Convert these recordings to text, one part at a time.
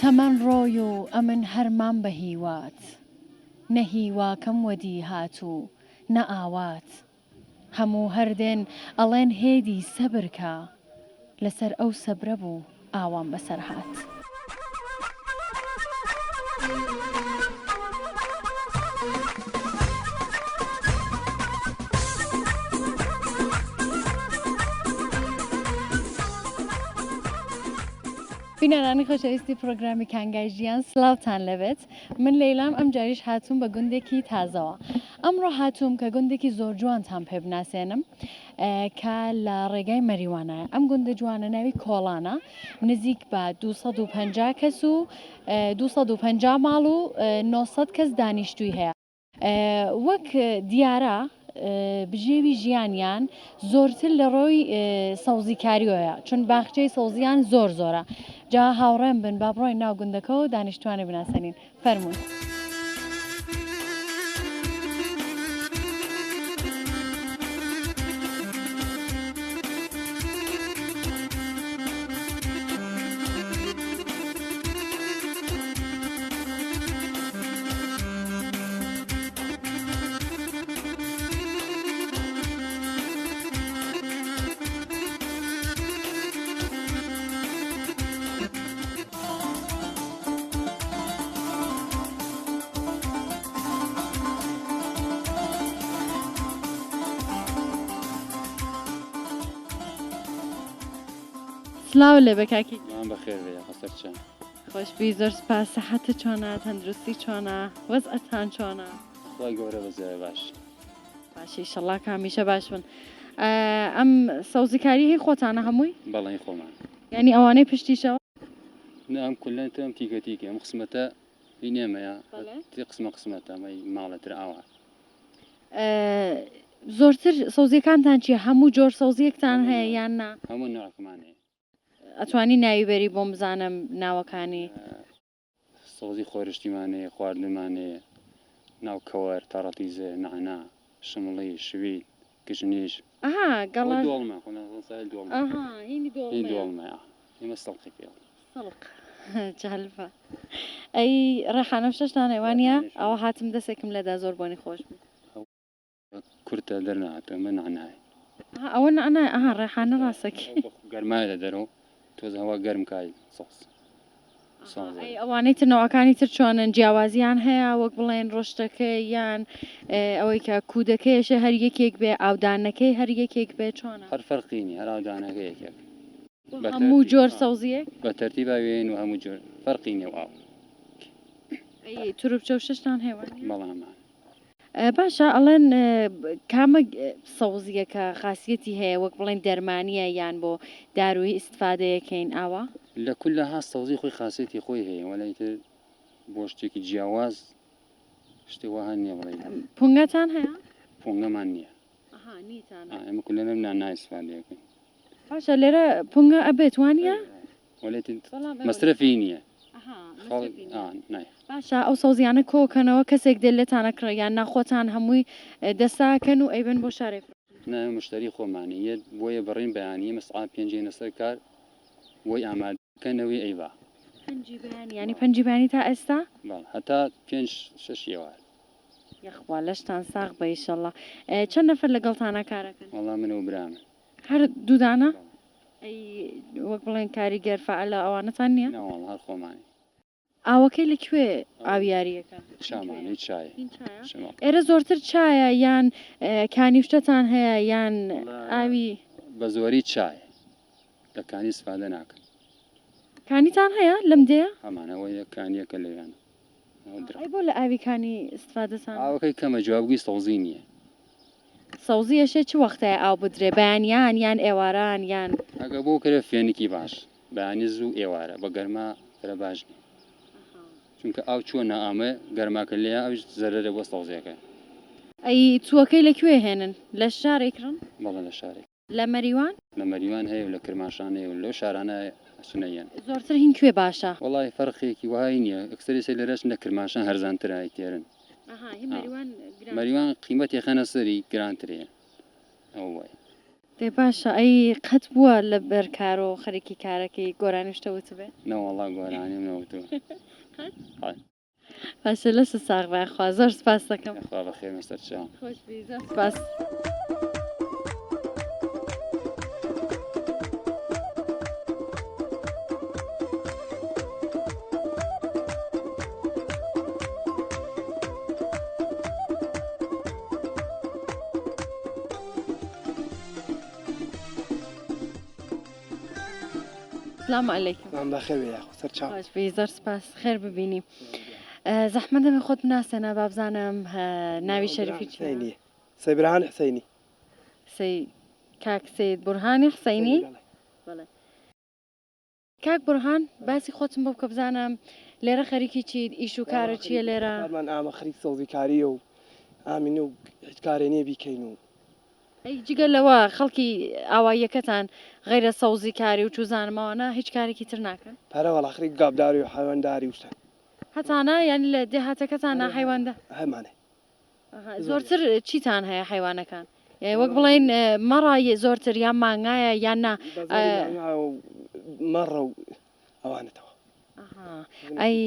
تەمەن ڕۆی و ئەمن هەرمان بە هیوات نە هیواکەم وەدی هاتوو نە ئاوات هەموو هەردێن ئەڵێن هێدی سەبرکە لەسەر ئەو سەبرە بوو ئاوام بەسەر هات. بینەرانی خۆشەویستی پرۆگرامی کانگای ژیان سلااوتان لەبێت من لەیلام ئەم جاریش هاتووم بە گوندێکی تازەوە ئەمڕۆ هاتووم کە گوندێکی زۆر جوانتان پێ بناسێنم کە لە ڕێگای مەریوانایە ئەم گوندە جوانە ناوی کۆڵانە نزیک بە 250 کەس و 250 ماڵ و 900 کەس دانیشتووی هەیە وەک دیارە بژێوی ژیانیان زۆرتر لە ڕۆی سەوزیکاریۆیە چون باخچەی سەوزیان زۆر زۆرە جا هاوڕێم بن با بڕۆین ناو گوندەکەەوە و دانیشتوانە بناسەنین فەرموون. سلااو لێ بەکاکی بەخێر هەسەرچە خۆشبی زۆر سپاس سەحەتە چۆنە تەندروستی چۆنە وەزعەتان چۆنە خۆی گەورە بەزای باش باشی ئینشەڵڵا کامیشە باش بن ئەم سەوزیکاری هی خۆتانە هەمووی بەڵێ خۆمان یعنی ئەوانەی پشتیشەوە ئەم کولەن تەم تیکەتیکە ئەم قسمەتە بینێمەیە تی قسمەتە ئەمەی ماڵەتر ئاوا زۆرتر سەوزیەکانتان چییە هەموو جۆر سەوزیەکتان هەیە یان نا هەموو نوعکمان هەیە ئەتوانی ناویبەری بۆم بزانم ناوەکانی سەوزی خۆرشتیمانەیە خواردنمانەیە ناو کەوەر تەڕەتیزە نعنا شمڵی شوید گژنیش گەڵا دۆڵمە دۆڵمە ئێمە سەڵقی پێ جالبە ئەی ڕێحانە شەشتان هەیوانە ئەوە هاتم دەستێکم لەدا زۆر بۆنی خۆش بوو کورتە دەرناتە من نعنای ئەوە ئەها ڕێحانە ڕاستەکی گەرمایە دەرەوە تۆزە هەوا گەرم کای سۆس ئەوانەی ترنەوەکانی تر چۆنن جیاوازیان هەیە وەک بڵێن ڕۆشتەکە یان ئەوەی کە کودەکەیشە هەر یەکێک بێ ئاودانەکەی هەر یەکێک بێ چۆنە هەر فەرقینی هەر ئاودانەکە یەکێک هەموو جۆر سەوزیەک بە تەرتیب وێن و هەموو جۆر فەرقینی و ئاو تروبچە و ششتان هێوان بەڵامان باشە ئەڵێن کامە سەوزیەکە خاصیەتی هەیە وەک بڵێن دەرمانیە یان بۆ داروی ئیسفادەیەکەین ئاوا لە کول لە ها سەوزی خۆی خاصیەتی خۆی هەیە وەلایتر بۆ شتێکی جیاواز شتێ وەها نییە بڵێ پونگەتان هەیە پۆنگەمان نییە ئەمە کولەنم نایسفادەکەین باشە لێرە پونگە ئەبێت وانە مەصرفی نییە باشە ئەو سەوزیانە کۆکەنەوە کەسێک دێت لێتانە کڕیان ناخۆتان هەمووی دەساکەن و ئەیبن بۆ شارێک مشتری خۆمانی یە بۆیە بڕین بەیانی مەسعا پێنجێنە سەر کار وی ئامادەکەنەوەی ئەیوا ینی پەنجیبانی تا ئێستا هەتا 5-6 ئێوار یخوا لەشتان ساغ بە ئیشەڵڵا چەند نەفەر لەگەڵتانە کارەکەن وەڵام منە و برامە هەر دوودانە وەک بڵێن کاریگەر فعالە ئەوانەتان نییە هەر خۆمانی ئاوەکەی لەکوێ ئاویاریەکە شامانی چای ئێرە زۆرتر چایە یان کانیشتتان هەیە یان ئاوی بە زۆری چای دەکانی سفادە ناکەن کانیتان هەیە لەم دەیە ئەمانەوەی کانیەکە لەوێن بۆ لە ئاویکانی استفادەتان ئاوەکەی کەمە جوابگوی سەوزی نییە سەوزی ئەشێ چ وەختەیە ئاو بدرێ بەیانیان یان ئێواران یان ئەگە بۆ کرێ فێنێکی باش بەیانی زوو ئێوارە بە گەرما فرە باش نیە چونکە ئاو چووە نائامە گەرماکە لێ ئەوش زەرەرە بۆ سەوزەکە ئەی چووەکەی لەکوێ هێنن لە شارێکڕن بەڵێ لە شارێک لە مەریوان لە مەریوان هەیە و لە کرماشانەیە و لەو شارانە سنەیەن زۆرتر هین کوێ باشە وڵی فەرقێکی وای نییە ئەکسری سەر لەرەش لە کرماشان هەرزانترای تێرن مەریوان قیمەتی خەنە سەری گرانترەیە ئەو وایە دێ باشە ئەی قەت بووە لە بەرکار و خەریکی کارەکەی گۆرانیشتەوت بێ نەوەڵا گۆرانی منەوتو باشە لە ساغڕای زۆر سپاس دەکەم خوا بەخێر مەستەر چاو خۆشبی زۆر سپاس. السلام علیکم. من بخیر یا خو سر چاو. خۆشبی زۆر سپاس خێر ببینی. زەحمە دەمێ خۆت بناسێنە با بزانم ناوی شەریفی چییە؟ حسینی. سیبرهان حسینی. کاک سید بورهانی حسینی؟ بەڵێ. کاک بورهان باسی خۆتم بۆ بکە بزانم لێرە خەریکی چیت ئیش و کارە چییە لێرە؟ من ئامە خەریک سەوزیکاری و ئامین و هیچ کارێ نییە بیکەین و ئەی جگە لەوە خەڵکی ئاواییەکەتان غەیرە سەوزی کاری و چوزانمەوەنا هیچ کارێکی تر ناکەن؟ پەرە وەڵا خەریک گابداری و حیوانداری وشتن. هەتانە یعنی لە دێهاتەکەتانە حیواندا؟ هەمانێ. زۆرتر چیتان هەیە حیوانەکان؟ وەک بڵێن مەڕای زۆرتر یان مانگایە یان نا مەڕە و ئەوانێتەوە. ئەی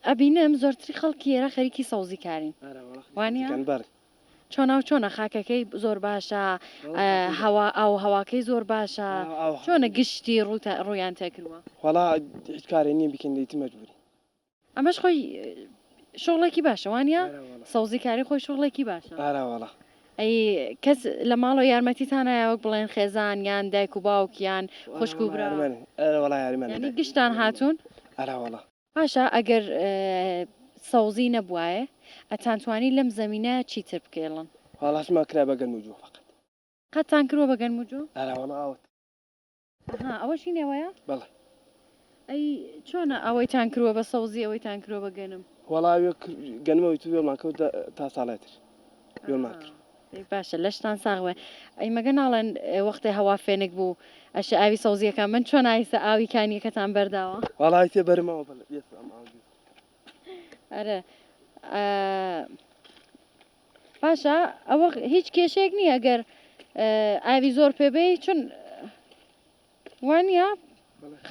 ئەبینم زۆرتری خەڵکی ئێرە خەریکی سەوزی کارین وانە؟ بەر چۆناو چۆنە خاکەکەی زۆر باشە هەوا ئاو هەواکەی زۆر باشە چۆنە گشتی ڕوویان تێکردووە؟ وەڵا هیچ کارێ نییە بیکەین دیتی مەجبوری. ئەمەش خۆی شغڵێکی باشە وانە؟ سەوزی کاری خۆی شغڵێکی باشە. ئارەوەڵا. ئەی کەس لە ماڵەوە یارمەتیتانە وەک بڵێن خێزان یان دایک و باوکیان خوشک و برا وەڵا یاریمانە. یعنی گشتان هاتوون؟ ئارەوەڵا. باشە ئەگەر سەوزی نەبوایە ئەتانتوانی لەم زەمینە چیتر بکێڵن؟ وەڵاشمان کرا بە گەنموجووە فەقەت. قەتان کردووە بە گەنموجوو؟ ئارەوەڵا ئەوت. ئەوەشی نێوەیە؟ بەڵێ. ئەی چۆنە ئەوەیتان کردووە بە سەوزی ئەوەیتان کردووە بە گەنم؟ وەڵا گەنمەوەی تو وێڵمان کەوت تا ساڵێتر وێڵمان کرد. باشە لەشتان ساغوێ ئەی مەگە ناڵێن وەختی هەوا فێنێک بوو ئەش ئاوی سەوزیەکان من چۆن ئایسە ئاوی کانیەکەتان بەرداوە؟ وەڵای تێ بەرمەوە ئەرە باشە ئەوە هیچ کێشێک نییە ئەگەر ئاوی زۆر پێبێ چون وانە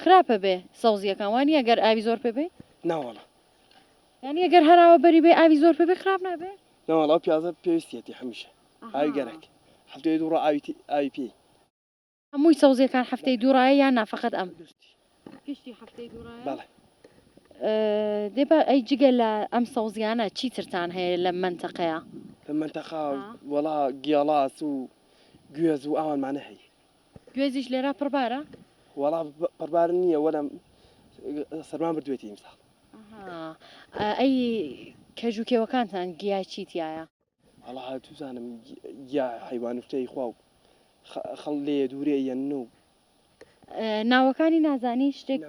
خراپە بێ سەوزیەکان وانە ئەگەر ئاوی زۆر پێبێ؟ ناوەڵا. یعنی ئەگەر هەراوە بەری بێ ئاوی زۆر پێبێ خراپ نابێ؟ ناوەڵا پیازە پێویستێتی هەمیشە ئاوی گەرەک هەفتەی دووڕە ئاوی پێی. هەمووی سەوزیەکان هەفتەی دووڕایە یان نافەقەت ئەم؟ گشتی هەفتەی دووڕایە؟ بەڵێ. دێبە ئەی جگە لە ئەم سەوزیانە چیترتان هەیە لە منتەقەیە؟ لە منتەقا وەڵا گیاڵاس و گوێز و ئەوانمانە هەیە. گوێزیش لێرە پڕبارە؟ وەڵا پڕبار نییە وەرم سەرمان بردوێتی ئیمساڵ. ئەی کەژوکێوەکانتان گیای چیتیایە؟ وەڵا توزانم گیا حیوان شتەی خوا و خەڵ لێ دوورێ یەن و ناوەکانی نازانی شتێک؟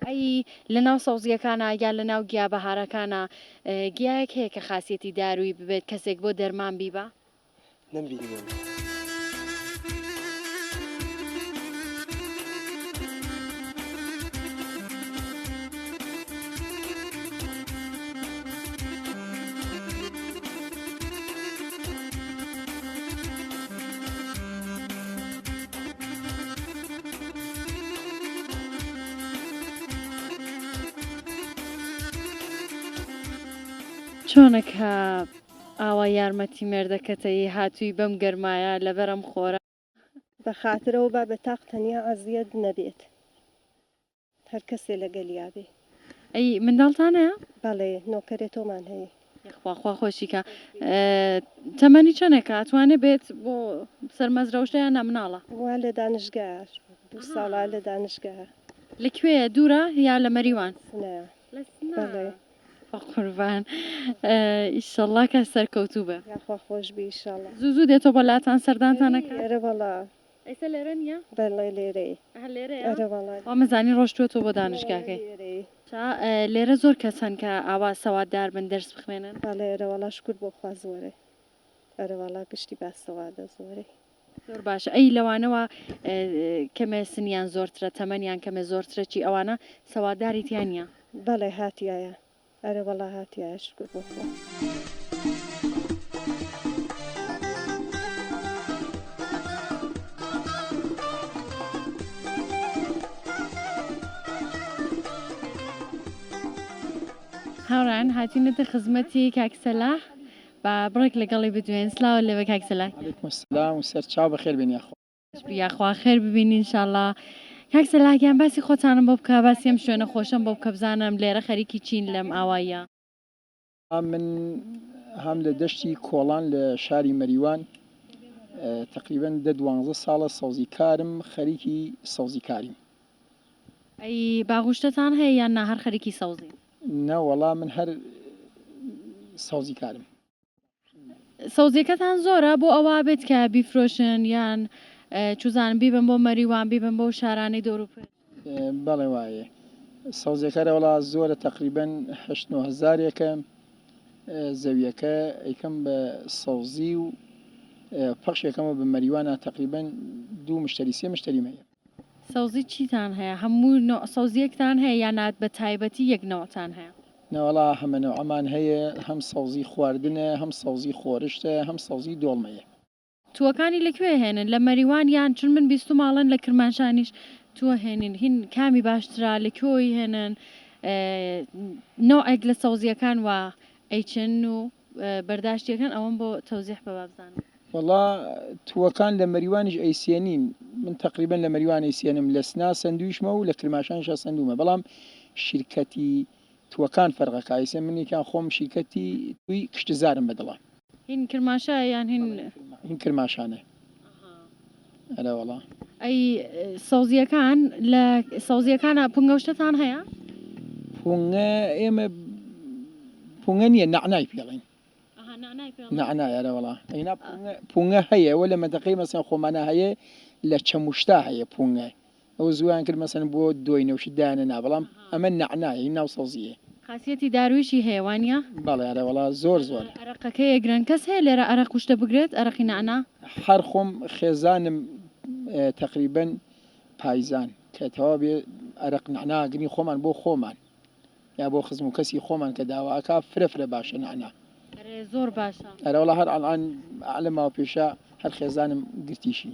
ئەی لە ناو سەوزیەکانە یان لە ناو گیا بەهارەکانە گیایەک هەیە کە خاسیەتی داروی ببێت کەسێک بۆ دەرمان بیبە؟ نەمبینیەوە. چۆنەکە ئاوا یارمەتی مێردەکەتەی هاتووی بەم گەرمایە لەبەرم خۆرە بە خاترەوە با بە تاق تەنیا ئازیەت نەبێت هەر کەسێ لەگەلیا بێ. ئەی منداڵتانەیە؟ بەڵێ نۆکەرێت تۆمان هەیە. خوا خۆشیکە تەمەنی چەندێکە ئەتوانێت بێت بۆ سەرمەزرەوشتیان نامناڵە؟ وا لە دانشگار 2 ساڵا لە دانشگار. لەکوێیە دوورە یا لە مەریوان؟ بەڵێ. قوربان ئیشەڵڵا کە سەرکەوتوو بە. یاخوا خۆش بێ ئیشەڵڵا. زوو دێتەوە بەلاتان سەردانتانەکە؟ ئێرە بەڵا. ئێستا لێرە نییە؟ بەڵێ لێرەی. لێرەیە؟ ئەرە بەڵا. وا مەزانی ڕۆشتوێتەوە بۆ دانشگاکەی. لێرە زۆر کەسن کە ئاوا سەواددار بن دەرس بخوێنن؟ بەڵێ ئێرە وەڵا شکر بۆ خوا زۆرە. ئەرە وەڵا گشتی با سەوادە زۆرەی. زۆر باشە. ئەی لەوانەوە کەمێ سنیان زۆرترە تەمەنیان کەمێ زۆرترە چی ئەوانە سەوادداری تیان نییە؟ بەڵێ هاتیایە. ئەرە وەڵا هاتیایە شکر بۆ خوا. هاوران هاتینەتە خزمەتی کاک سەلاح بە بڕێک لەگەڵی بدوێن سلااو لەوە کاک سەلاح عليكم السلام وسەر چاو بەخێر بێن یاخۆ یاخوا خێر ببینی انشاءالله کاک سەلاحیان باسی خۆتانم بۆ بکە باسی ئەم شوێنە خۆشم بۆ بکە بزانم لێرە خەریکی چین لەم ئاواییە من هەم لە دەشتی کۆڵان لە شاری مەریوان تقریبا 12 ساڵە سەوزیکارم خەریکی سەوزیکاریم ئەی باغوشتتان هەیە یان نا هەر خەریکی سەوزی نەوەڵا من هەر سەوزیکارم سەوزیەکەتان زۆرە بۆ ئەوە بێت کە بیفرۆشن یان چوزان بیبن بۆ مەریوان بیبن بۆ شارانەی دەوروپێت بەڵێ وایە سەوزیەکەرە وڵا زۆرە تقریبا 8,000 زەویەکە ئەیکەم بە سەوزی و پەخشێکەمە بە مەریوانە تقریبا 2 مشتری 3 مشتریمەیە سەوزی چیتان هەیە هەموو سەوزیەکتان هەیە یان نات بە تایبەتی یەک نەوەتان هەیە نەوەڵا هەمەنە ئەمان هەیە هەم سەوزی خواردنە هەم سەوزی خۆرشتە هەم سەوزی دۆڵمەیە تووەکانی لەکوێ هێنن لە مەریوان یان چون من بیست و ماڵن لە کرمانشانیش تووە هێنین هین کامی باشترا لەکوێی هێنن نۆعێک لە سەوزیەکان وە ئەیچن و بەرداشتیەکان ئەوەم بۆ تەوزیح بە بابزانم وڵا تووەکان لە مەریوانیش ئەیسێنین من تقریبا لە مەریوان ئەیسێنم لە سنا سندویشمە و لە کرماشانشە سندومە بەڵام شیرکەتی تووەکان فەرقەکە ئەیسێن منێکیان خۆم شیرکەتی توی کشتزارم بەدڵە هین کرماشە یان هین کرماشانە ئەرە وڵا ئەی سەوزیەکان لە سەوزیەکانە پونگەوشتتان هەیە پوونگە ئێمە پوونگە نییە نەعنای پێڵین نەعنایە وڵا ئەینا پوونگە هەیە وە لە مەنتەقەی مەسەن خۆمانە هەیە لە چەموشتا هەیە پوونگە ئەو زویان کرد مەسەن بۆ دۆی نەوشدانە نا بەڵام ئەمە نەعنایە ناو سەوزیە خاصیەتی دارویشی هەیەوانە بەڵێ ئەرە وڵا زۆر زۆر عرەقەکەی ئەگرن کەس هەیە لێرە عرەق کوشتە بگرێت عرەقی نەعنا هەر خۆم خێزانم تقریبا پایزان کەتەوا بێ عرەق نەعناگرنی خۆمان بۆ خۆمان یا بۆ خزم و کەسی خۆمان کە داواکە فرە باشە نەعنا زۆر باشە ئەرە وڵا هەر ئەڵان لە ماوە پێشە هەر خێزانم گرتیشی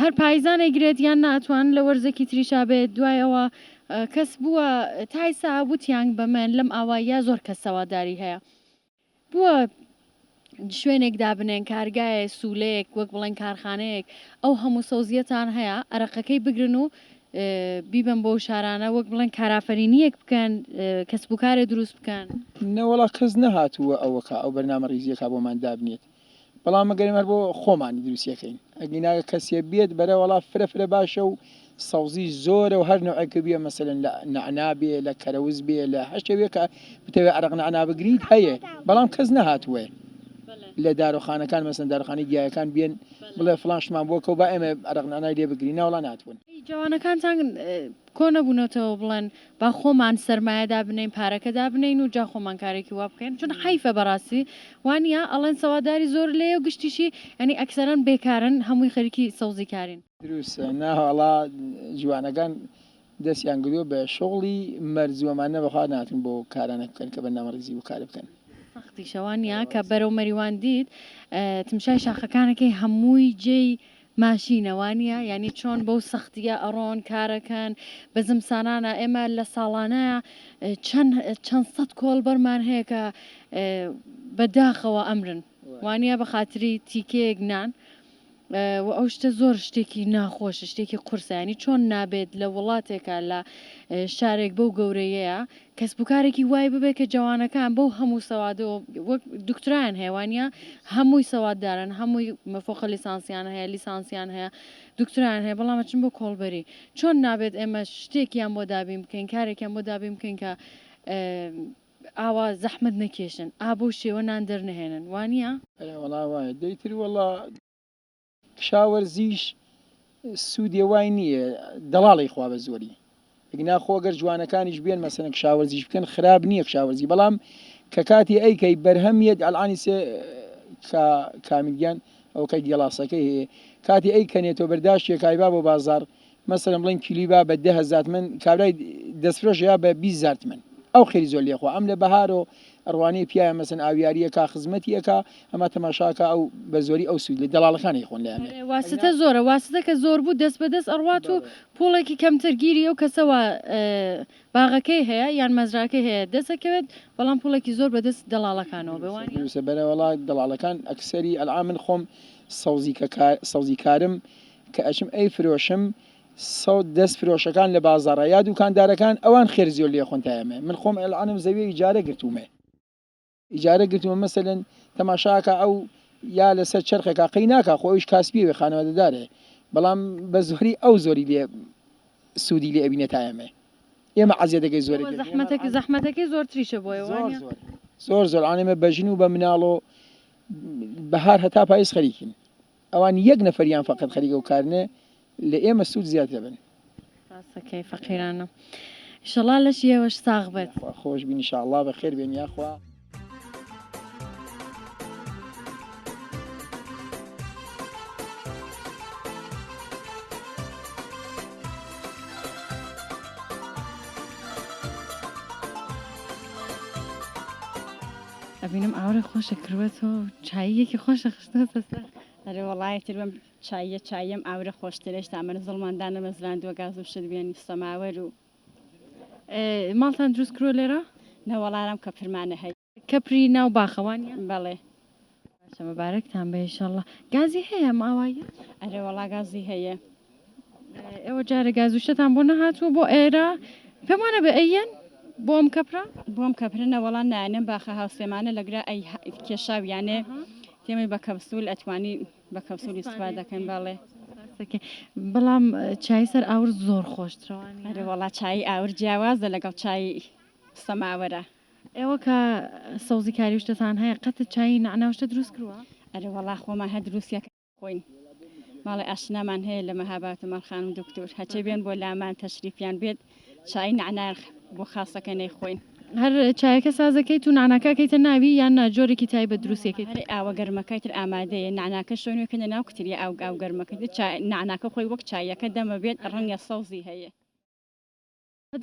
هەر پایزانێک گرێت یان ناتوان لە وەرزێکی تریشا بێت دوایەوە کەس بووە تایسا وتیان بە من لەم ئاوایە زۆر کەس سەواداری هەیە بووە شوێنێک دابنێن کارگایە سوولەیەک وەک بڵێن کارخانەیەک ئەو هەموو سەوزیەتان هەیە عرەقەکەی بگرن و بیبن بۆ شارانە وەک بڵێن کارافەرینیەک بکەن کەسب و کارێ دروست بکەن نەوەڵا کەس نەهاتووە ئەوەکە ئەو بەرنامە ڕیزیەکە بۆمان دابنێت بەڵام مەگەرم هەر بۆ خۆمانی دروستیەکەین ئەگەیناگە کەسێ بێت بەرە وڵا فرە باشە و سەوزی زۆرە و هەر نوعەکە بێ مەسەلەن لە نەعنا بێ لە کەرەوز بێ لە هەشتێ کە بتەوێت عرەق نەعنا بگریت هەیە بەڵام کەس نەهاتووە لە دارۆخانەکان مەسەن دارخانی گیایەکان بێن بڵێ فلانشمان بۆ کە با ئێمە عرەق نەعنای لێ بگرین ناوڵا ناتوون جوانەکانتان کۆ نەبوونەتەوە بڵێن با خۆمان سەرمایەدا بنین پارەکەدا بنین و جا خۆمان کارێکی وا بکەین چون حیفە بەڕاستی وانە ئەڵێن سەواداری زۆر لێ و گشتیشی ئەنی ئەکسەرەن بێکارن هەمووی خەریکی سەوزی کارین دروستە ناوەڵا جوانەکان دەستیان گرۆ بە شغڵی مەرجوەمانە بەخوا ناتون بۆ کارانە بکەن کە بەرنامە ڕیزی و کار بکەن سەختی شەوانە کە بەرەو مەریوان دیت تمشای شاخەکانەکەی هەمووی جێی ماشینەوانە ینی چۆن بەو سەختیە ئەڕۆن کارەکەن بە زمسانانە ئێمە لە ساڵانەیە چەند سەد کۆڵ بەرمان هەیە کە بەداخەوە ئەمرن وانە بە خاتری تیکەیەک نان و ئەو شتە زۆر شتێکی ناخۆش شتێکی قورسانی چۆن نابێت لە وڵاتێکە لە شارێک بەو گەورەیەیە کەس بکارێکی وای ببێت کە جوانەکان بەو هەموو سەوادەوە وەک دکتران هێوانە هەمووی سەواددارن هەمووی مەفۆخە لیسانسیان هەیە لیسانسیان هەیە دکتران هەیە بەڵامە چن بۆ کۆڵبەری چۆن نابێت ئێمە شتێکیان بۆ دابین بکەین کارێکیان بۆ دابین بکەین کە ئاوا زەحمت نەکێشن ئابۆ شێوە نان دەرنهێنن وانە وڵا وایە دەیتر وڵا کشاوەرزیش سوودێ وای نییە دەڵاڵی خوا بە زۆری ئەگنا خۆگەر جوانەکانیش بێن مەسەن کشاوەرزیش بکەن خراپ نییە کشاوەرزی بەڵام کە کاتی ئەیکەی بەرهەمیت ئەلعانی سێ کامیلیان ئەوکەی گێڵاسەکەی هەیە کاتی ئەیکەنێتەوە بەرداشتێکایبا بۆ بازار مەسەرم بڵێن کیلویبا بە 10,000 من کابرای دەستفرۆش یا بە 20,000 من ئەو خێری زۆر لێخوا ئەم لە بەهار و ئەڕوانەی پیاە مەسن ئاویاریەکە خزمەتیەکە ئەمە تەماشاکە ئەو بە زۆری ئەو سوود لە دەڵاڵەکانی خۆن لە ئەمێ واسطە زۆرە واسطە کە زۆر بوو دەست بەدەست ئەڕوات و پوڵێکی کەمتر گیری ئەو کەسەوە باغەکەی هەیە یان مەزراکەی هەیە دەستەکەوێت بەڵام پوڵێکی زۆر بەدەست دەڵاڵەکانەوە بەوانی وسە بەرە وڵات دەڵاڵەکان ئەکسەری ئەلعام من خۆم سەوزیکارم کە ئەچم ئەی فرۆشم دەست فرۆشەکان لە بازاڕە یا دوکاندارەکان ئەوان خێر زۆر لێ خۆنتایەمێ من خۆم ئەلعانم زەوی ئیجارە گرتومێ ئیجارە گرتومە مەسەلەن تەماشاکە ئەو یا لەسەر چرخێکا قەی ناکە خۆیش کاسبیوێ خانەوەدەدارێ بەڵام بە زۆری ئەو زۆری لێ سوودی لێ ئەبینێتایەمێ ئێمە عەزیە دەگەی زۆر زەحمەتەکەی زۆرتریشە بۆی زۆر ئانێمە بەژن و بە مناڵۆ بەهار هەتا پاییز خەریکین ئەوان یەک نەفەریان فقط خەریکە و کارنێ لە ئێمە سوود زیاتر بن ڕاستەکەی فەقیرانە ئینشەڵا لەش ئێوەش ساغ بێت خۆش بین ئینشاءڵڵا بەخێر بێن یاخوا ئەبینم ئاورە خۆشە کردوێتەوە چاییەکی خۆشە خستۆتە سەر ئەرێ وەڵایە تر بم چایم ئاورە خۆشترێش تا من زڵماندانە مەزراندووە گاز و شت بێنی سەماوەر و ماڵتان دروست کرۆ لێرە نەوەڵارم کە پرمانە هەی کەپری ناو باخەوانە بەڵێ باشە مەبارەکتان بێ ئینشەڵڵا گازی هەیە ئاوایە ئەرێ وەڵا گازی هەیە ئێوە جارە گاز و شتتان بۆ نەهاتووە بۆ ئێرە پێمانە بە ئەیەن بۆ ئەم کەپرا بۆم کەپرنە وەڵان نانم باخە هاوسێمانە لەگرا ئەی کێشاویانێ تێمی بە کەپسول ئەتوانی بە کەپسولی سوپا دەکەن باڵێ بەڵام چای سەر ئاور زۆر خۆشترەوانی ئەرێ وەڵا چای ئاور جیاوازە لەگەڵ چای سەماوەرە ئێوە کە سەوزی کاری شتتان هەیە قەتە چای نعناوشتە دروست کردووە ئەرێ وەڵا خۆمان هە دروستیەکە خۆین ماڵی ئاشنامان هەیە لە مەهابات و مەڵخان و دکتور هەچە بێن بۆ لامان تەشریفیان بێت چای نعنار بۆ خاصەکە نەیخۆین هەر چایەکە سازەکەیت و نعناکەکەیتە ناوی یان ناجۆرێکی تای بە دروستەکەیت هەر ئاوە گەرمەکەی تر ئامادەیە نعناکە شوێنێکە ناو کتری ئاو گەرمەکە نعناکە خۆی وەک چایەکە دەمە بێت ڕەنگە سەوزی هەیە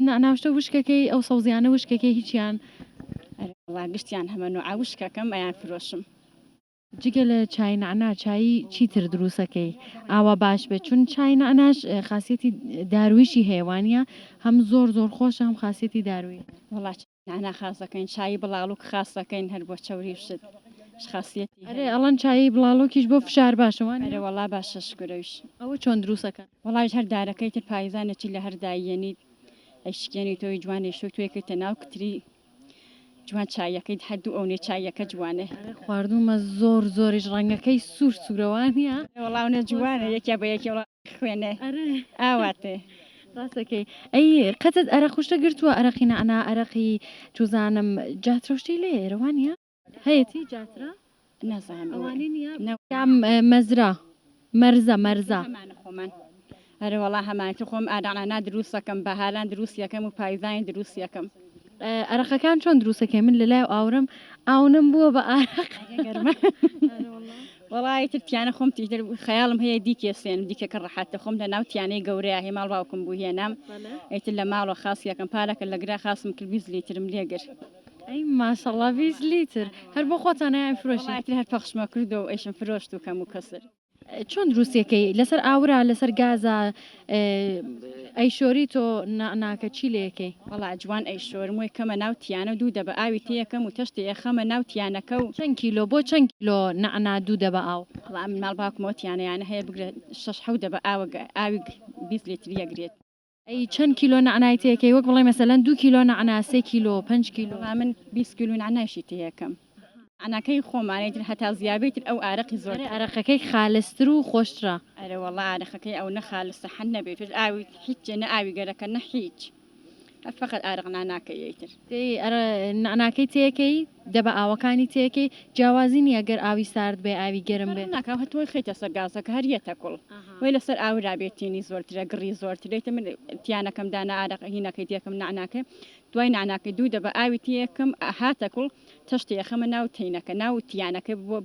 نعناوشتە وشکەکەی ئەو سەوزیانە وشکەکەی هیچیان گشتیان هەمە و ئاوشکەکەم ئەیان فرۆشم جگە لە چای نعنا چایی چیتر دروستەکەی ئاوا باش بێت چون چای نعناش خاصیەتی دارویشی هەیەوانە هەم زۆر خۆشە هەم خاصیەتی داروی وڵات نعنا خاصەکەین چای بڵاڵوک خاصەکەین هەر بۆ چاوری شت خاصیەتی ئەرێ ئەڵەن چای بڵاڵۆکیش بۆ فشار باشەوان ئەرێ وەڵا باشە شکرەویش ئەوە چۆن دروستەکە وەڵاش هەر دارەکەی تر پایزانێکی لە هەردایەنیت ئەیشکێنی تۆی جوانی شو توێکەکە ناو کتری جوان چایەکەیت هەردوو ئەوێ چایەکە جوانێ خواردومە زۆریش ڕەنگەکەی سوورسوورەوانە وەڵاونە جوانە یەکیا بە یەکی خوێنێ ئاواتێ ڕاستەکەی ئەی قەتت ئەرە خوشتە گرتووە ئەرەقی نعنا ئەرەقی توزانم جاترۆشتی لێ ئێرەوانە هەیەی جاترا نازانم ئەوانی نیە مەزرا مەرزە خۆمان ئەرە وەڵا هەمانەتی خۆم ئادانا دروستەکەم بەهالان دروستیەکەم و پایزانی دروستیەکەم ئەرەقەکان چۆن دروستەکەی من لە لای ئاورم ئاونم بووە بە ئارەق گەرمە وەڵی ترتیانە خۆم تیتر خەیاڵم هەیە دیکێسێن دیکەکە ڕەحاتە خۆم لە ناو تیانەی گەورەیە هێ ماڵ باوکم بوو هێنام ئەیتر لە ماڵەوە خاصیەکەم پارەکە لەگرا خاصم کرد 20 لیترم لێگر ئەی ماشەڵڵا 20 لیتر هەر بۆ خۆتانە فرۆشی هەر پەخشمە کردو و ئەیشم فرۆشت و کەم و کەسر چۆن دروستیەکەی لەسەر ئاورا لەسەر گازە ئەیشۆری تۆ ناکە چی لەکەی وەڵا جوان ئەیشۆرمۆی کەمە ناو تیانە دوو دەبە ئاوی تەکەم و تەشتی ئەخەمە ناو تیانەکە و چەند کیلۆ بۆ چەند کیلۆ نعنا دوو دەبە ئاو من ماڵ باوکمەوە تیانەیانە هەیە بگرێت 6 دەبە ئاوی 20 لیتر یەگرێت ئەی چەند کیلۆ نعنای تەکەی وەک بڵێ مەسەلەن 2 کیلۆ نعنا 3 کیلۆ 5 کیلۆ من 20 کیلو نعناشی تەکەم عناکەی خۆمانێتر هەتا زیابێتر ئەو ئارەقی زۆر ئارەقەکەی خالستر و خۆشترا ئەرە وەڵا ئارەخەکەی ئەو نەخالستە حەن نەبێت ئاوی هیچ جەنە ئاوی گەرەکە نە هیچ فقط ئارەق ناناکەیتر نعناکەی تەکەی دەبە ئاوەکانی تەکەی جیاوازی نیە گەر ئاوی سارد بێ ئاوی گەرم بێ ناکاو هەتۆی خێتە سەر گازەکە هەریەتە کوڵ وی لەسەر ئاورابێتینی زۆرترە گڕی زۆرترێتە من تیانەکەم دانا ئارەق هینەکەی تێکم نعناکە دوای نعناکەی دوو دەبە ئاوی تەکەم هاتە کوڵ تەشتی خەمە ناو تینەکە ناو تیانەکە بۆ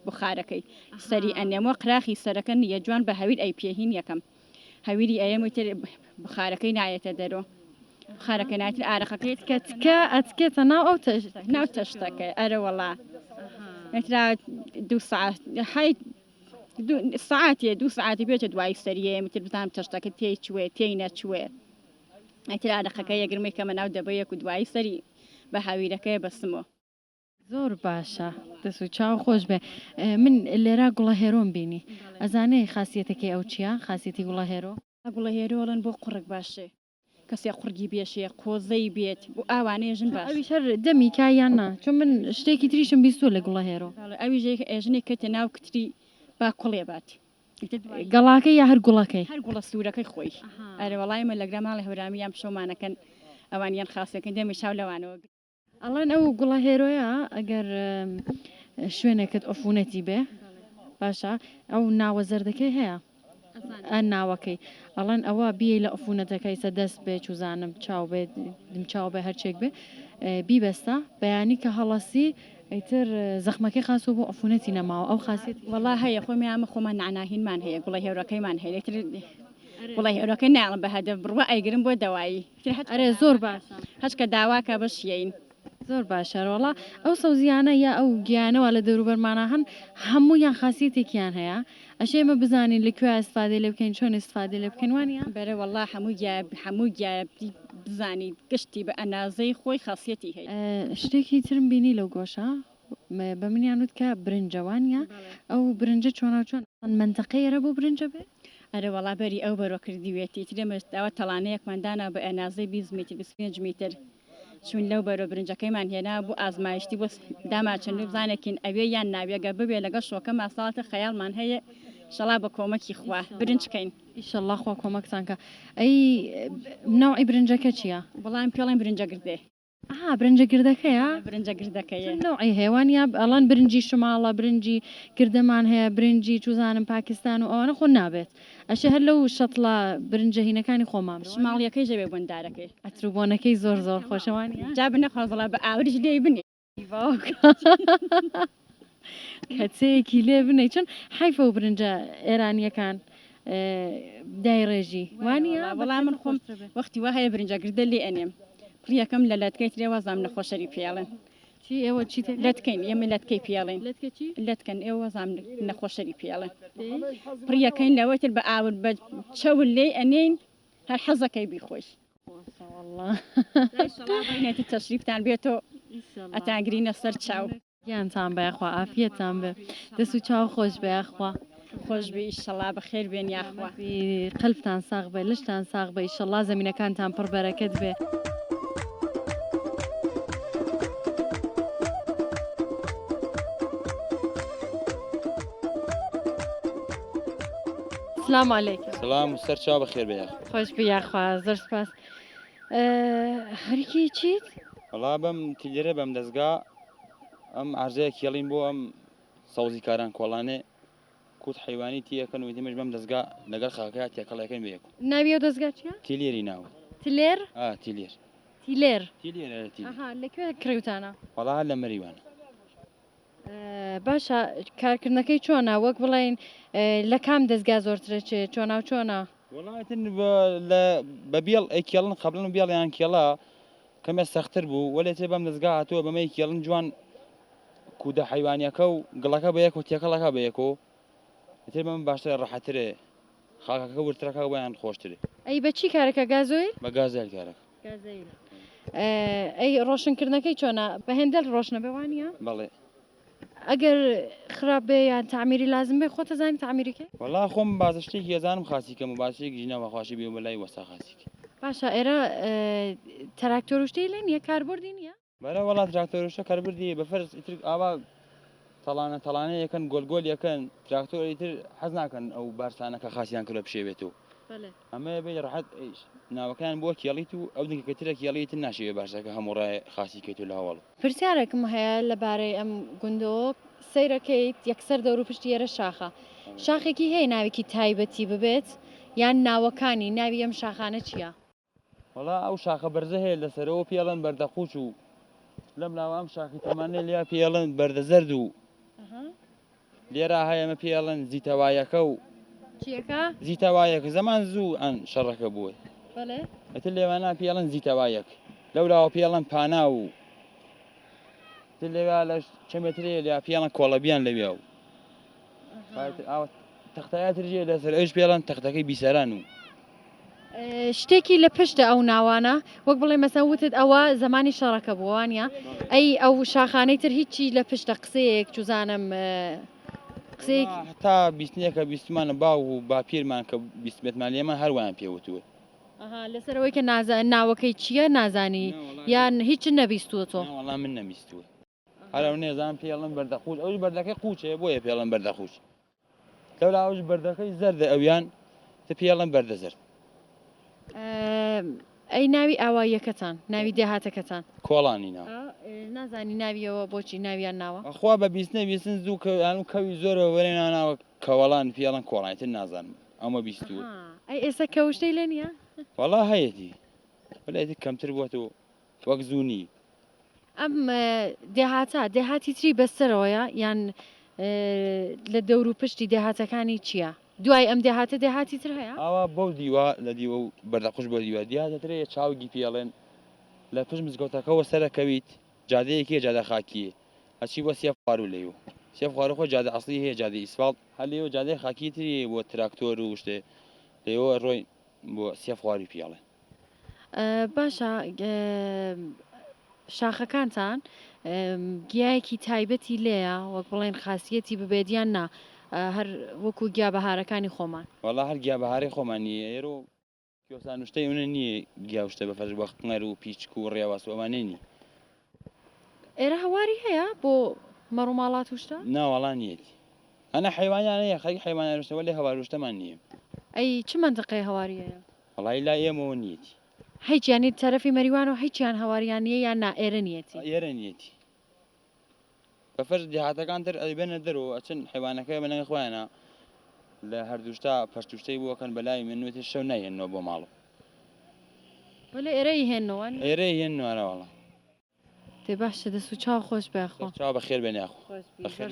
بخارەکەی سەری ئەنێمەوە قراخی سەرەکە نیە جوان بە هەویر ئەی پێهین یەکەم هەویری ئەیەم تر بخارەکەی نایەتە دەرۆ خارەکە ناتر ئارەقەکەیت کەتکە ئەتکێتە ناو ئەو تەشتێک ناو تەشتەکە ئەرە وەڵا نەترا 2 ساعت حیت ساعتێ 2 ساعتی بێتە دوای سەریە متر بزانم تەشتەکە تێی چوێ تێی نەچوێ ئەتر ئارەقەکە یەگرمەی کەمە ناو دەبەیەک و دوای سەری بە هاویرەکەی بەسمەوە زۆر باشە دەست و چاو خۆش بێ من لێرا گوڵە هێرۆم بینی ئەزانەی خاصیەتەکەی ئەو چییە خاصیەتی گوڵە هێرۆ گوڵە هێرۆڵن بۆ قوڕک باشێ کەسێ قورگی بێشێ قۆزەی بێت بۆ ئاوانەیەژن باش ئەوی شەر دەمی کایان نا چون من شتێکی تریشم بیستۆ لە گوڵە هێرۆ ئەوی ئێژنێک کەتە ناو کتری با کوڵێ بات گەڵاکەی یا هەر گوڵەکەی هەر گوڵە سوورەکەی خۆی ئەرە وەڵایمە لەگرا ماڵی هەورامیان پشەمانەکەن ئەوانیان خاصەکەن دەمی شاو لەوانەوە ئەڵەن ئەو گوڵە هێرۆیە ئەگەر شوێنێکت ئۆفونەتی بێ باشە ئەو ناوە زەردەکەی هەیە ئەن ناوەکەی ئەڵەن ئەوە بیە لە ئۆفونەتەکەی سە دەست بێ چوزانم چاو بێ دم چاو بێ هەرچێک بێ بیبەستە بەیانی کە هەڵەسی ئەیتر زەخمەکەی خاص بۆ ئۆفونەتی نەماوە ئەو خاصیت وەڵا هەیە خۆمی ئەمە خۆمان نعناهینمان هەیە گوڵە هێورەکەیمان هەیە تر گوڵە هێورەکە ناڵم بە هەدە بڕوە ئەیگرم بۆ دەوایی ئەرێ زۆر باشە هەچکە داواکە بەشیین زۆر باشەرەوەڵا ئەو سەوزیانە یا ئەو گیانەوە لە دەوروبەرمانە هەن هەموویان خاصیتێکیان هەیە ئەشێمە بزانین لەکوێ ئەستفادە لێ بکەین چۆن ئەستفادە لێ بکەین وانە بەرە وەڵا هەموو گیابی بزانی گشتی بە ئەنازەی خۆی خاصیەتی هەیە شتێکی ترم بینی لەو گۆشە بە منیانوت کە برنجەوانە ئەو برنجە چۆنا چۆن منتەقەیەرە بۆ برنجە بێ ئەرە وەڵا بەری ئەو بەرۆ کردیوێتی ترێمەداوە تەڵانەیەکماندانا بە ئەنازەی 20 میتر 25 میتر چون لەو بەرە برنجەکەیمان هێنا بۆ ئازمایشتی بۆ داماچەند بزانێکین ئەوێ یان ناوێگە ببێ لەگەڵ شۆکە ماساڵاتە خەیاڵمان هەیە شەڵا بە کۆمەکی خوا برنجکەین ئیشەڵڵا خوا کۆمەکتانکە ئەی ناوعی برنجەکە چییە بەڵام پێڵێن برنجە گردێ برنجە گردەکەیە برنجە گردەکەیە نوعی هێوانیا ئەڵان برنجی شماڵە برنجی گردەمان هەیە برنجی چوزانم پاکستان و ئەوانە خۆ نابێت ئەشە هەر لەو شەتڵە برنجە هینەکانی خۆمان شماڵیەکەی ژەوێ بۆندارەکەی ئەتروبۆنەکەی زۆر زۆر خۆشەوانی جا بنەخوازڵا بە ئاوریش لێ بنێ کەچەیەکی لێ بنێ چون حیفە و برنجە ئێرانیەکان دای ڕێژی وانە بەڵام من خۆم وەختی وا هەیە برنجە گردە لێ ئەنێم پڕیەکەم لە لەتکەی ترێ وەزام نەخۆشەری پێڵن چی ئێوە چی لەتکەین ئێمە لەتکەی پێڵین لەتکەن ئێوە وەزام نەخۆشەری پێڵن پڕیەکەین لەوەتر بە ئاور بە چەول لێ ئەنێین هەر حەزەکەی بیخۆش نێتی تەشریفتان بێتەوە ئەتانگرینە سەر چاو گیانتان بەیەخوا ئافیەتان بێ دەست و چاو خۆش بەیەخوا خۆش بێ ئیشەڵا بەخێر بێن یاخوا قەلبتان ساغ بێ لشتان ساغ بێ ئیشەڵا زەمینەکانتان پڕ بەرەکەت بێ السلام علیکم سلام سەر چاو بەخێر بێ خۆش بیاخوا زۆر سپاس هەرکی چیت؟ وەڵا بەم تیلێرە بەم دەستگا ئەم ئارزەیە کێڵین بۆ ئەم سەوزی کاران کۆڵانێ کوت حیوانی تیەکەن و دیمەش بەم دەستگا لەگەڵ خاکەیە تێکەڵەکەن بەیەک ناوی ئەو دەستگا چییە؟ تیلێری ناوە تلێر؟ تیلێر تیلێر تیلێر لەکوێ کڕیوتانە؟ وەڵا لە مەریوانە باشە کارکردنەکەی چۆنا وەک بڵێن لە کام دەستگا زۆرترە چێ چۆنا و چۆنا؟ وڵاتن بە بیڵ ئەی کێڵن قبلن بیڵیان کێڵا کەمە سەختتر بوو وەلێ تێ بەم دەستگا هاتووە بەمەی کێڵن جوان کودە حیوانیەکە و گڵەکە بەیەک و تێکەڵەکە بەیەکەوە تێ بەم باشتر ڕەحەترێ خاکەکە ورترەکە بۆیان خۆشترێ ئەی بەچی کارەکە گازۆی؟ بە گازێل کارەکە ئەی ڕۆشنکردنەکەی چۆنا بە هێندەل ڕۆشنە بێوانە؟ بەڵێ ئەگەر خراپ بێ یان تعمیری لازم بێ خۆتە زانی تعمیریکە؟ وەڵا خۆم بازە شتێکی هێزانم خاسیکەم و باشێک ژینەوە خۆشی بێ بەلای وەسا خاسیک باشە ئێرە تەراکتۆر شتەی لێ نییە کاربردی نییە؟ بەرە وڵات تراکتۆرشە کاربردی بەفەرز ئیتر ئاوا تەڵانە یەکەن گۆلگۆل یەکەن تراکتۆر ئیتر حەز ناکەن ئەو بارسانەکە خاسییان کرد بشێوێتەوە ئەمە بێ ڕەحەت ناوەکان بۆ کێڵیت و ئەو دیکەترە کێڵیت ناشێوێ باشەکە هەموو ڕای خاسیکەیت و لە هەواڵ پرسیارێکم هەیە لەبارەی ئەم گوندەوە سەیرەکەیت یەکسەر دەور و پشتی ئێرە شاخێکی هەیە ناوێکی تایبەتی ببێت یان ناوەکانی ناوی ئەم شاخانە چییە؟ وەڵا ئەو شاخە بەرزە هەیە لەسەرەوە پێڵەن بەردەقوچ و لەم لاوە ئەم شاخی تەمانێ لیا پێڵەن بەردە زەرد و لێرە هەیە ئەمە پێڵەن زیتەوایەکە و چیەکە؟ زیتەوایەکە زەمان زوو ئەن شەڕەکە بووە بەڵێ ئەتر لێوانە پێڵەن زیتەوایەک لەولاوە پێڵەن پانا و لێوا لە چەمەترێ لە پیاڵە کۆڵەبیان لەوێ و تەختایەترژێ لەسەر ئەوش پێڵەن تەختەکەی بیسەران و شتێکی لە پشتە ئەو ناوانە وەک بڵێ مەسەن وتت ئەوە زمانی شەڕەکە بووانە ئەی ئەو شاخانەی تر هیچی لە پشتە قسەیەک چوزانم قسەیەک تا بیستنیەکە بیستمانە باو و باپیرمان کە بیستمێتمان لێمە هەروایان پێوتووە لەسەرەوەی کە ناوەکەی چییە نازانی یان هیچ نەبیستوە تۆ وەڵام من نەمیستووە هەرو نێزان پێڵم بەردەخوش ئەوش بەردەکەی قوچێ بۆیە پێڵم بەردەخوش لەولا ئەوش بەردەکەی زەردە ئەویان تە پێڵم بەردەزەر ئەی ناوی ئاواییەکەتان ناوی دێهاتەکەتان کۆڵانی ناو نازانی ناویەوە بۆچی ناویان ناوە ئەخوا بە بیستنە بیستن زوو کەیان و کەوی زۆرەوە وەرێناناوە کەوەڵان پێڵن کۆڵانیتر نازانم ئەمە بیستووە ئەی ئێستا کەوشتەی لێ نییە وەڵا هەیەتی وەلایەتی کەمتر بووەتەوە وەک زوونی ئەم دێهاتی تری بەسەرەوەیە یان لە دەور و پشتی دێهاتەکانی چییە؟ دوای ئەم دێهاتی تر هەیە؟ ئاوا بەو دیوە لە دیوە و بەردەخۆش بۆ دیوە دیاتەترەیە چاوگی پێڵێن لە پشت مزگەوتەکەەوە سەرەکەویت جادەیەکی جادە خاکیە هەچی بۆ سێف خوار و لێو سێف خوارە خۆ جادە ئەسڵی هەیە جادە ئیسفالت هەر لێوە جادەی خاکی تری بۆ تراکتۆر و شتێ لێوە ڕۆی بۆ سێف خواری پێڵێن باشە شاخەکانتان گیایەکی تایبەتی لێیە وەک بڵێن خاصیەتی ببێتیان نا هەر وەکو گیا بەهارەکانی خۆمان وەڵا هەر گیا بەهارەی خۆمانی ئێرە و کێسان شتەی ئەوە نییە گیاوشتە بە فەرز وەختنەر و پیچک و ڕێواس و ئەوانەی نی ئێرە هەواری هەیە بۆ مەڕووماڵات وشتە؟ ناوەڵان نیەتی ئەنە حیوانیانەیە خەی حیوانانشتەوە لێ هەواروشتەمان نییە ئەی چ منتقەی هەواری هەیە؟ وەڵی لا ئێمەوە نیەتی هیچیانی تەرەفی مەریوانەوە هیچیان هەواریان نیە یان نا ئێرە نیەتی ئێرە نیەتی بە فەرز دیهاتەکان تر ئەیبێنە دەرەوە ئەچن حیوانەکەی بەنەنگی خۆیانە لە هەردووشتا پەشتوشتەی بووەکەن بەلای منوێتی شەو نایێنەوە بۆ ماڵ وەلێ ئێرەی هێنەوە ئێرەی هێنوارە وەڵا تێ باشە دەست و چاو خۆش بێخۆ چاو بەخێر بێنیاخۆ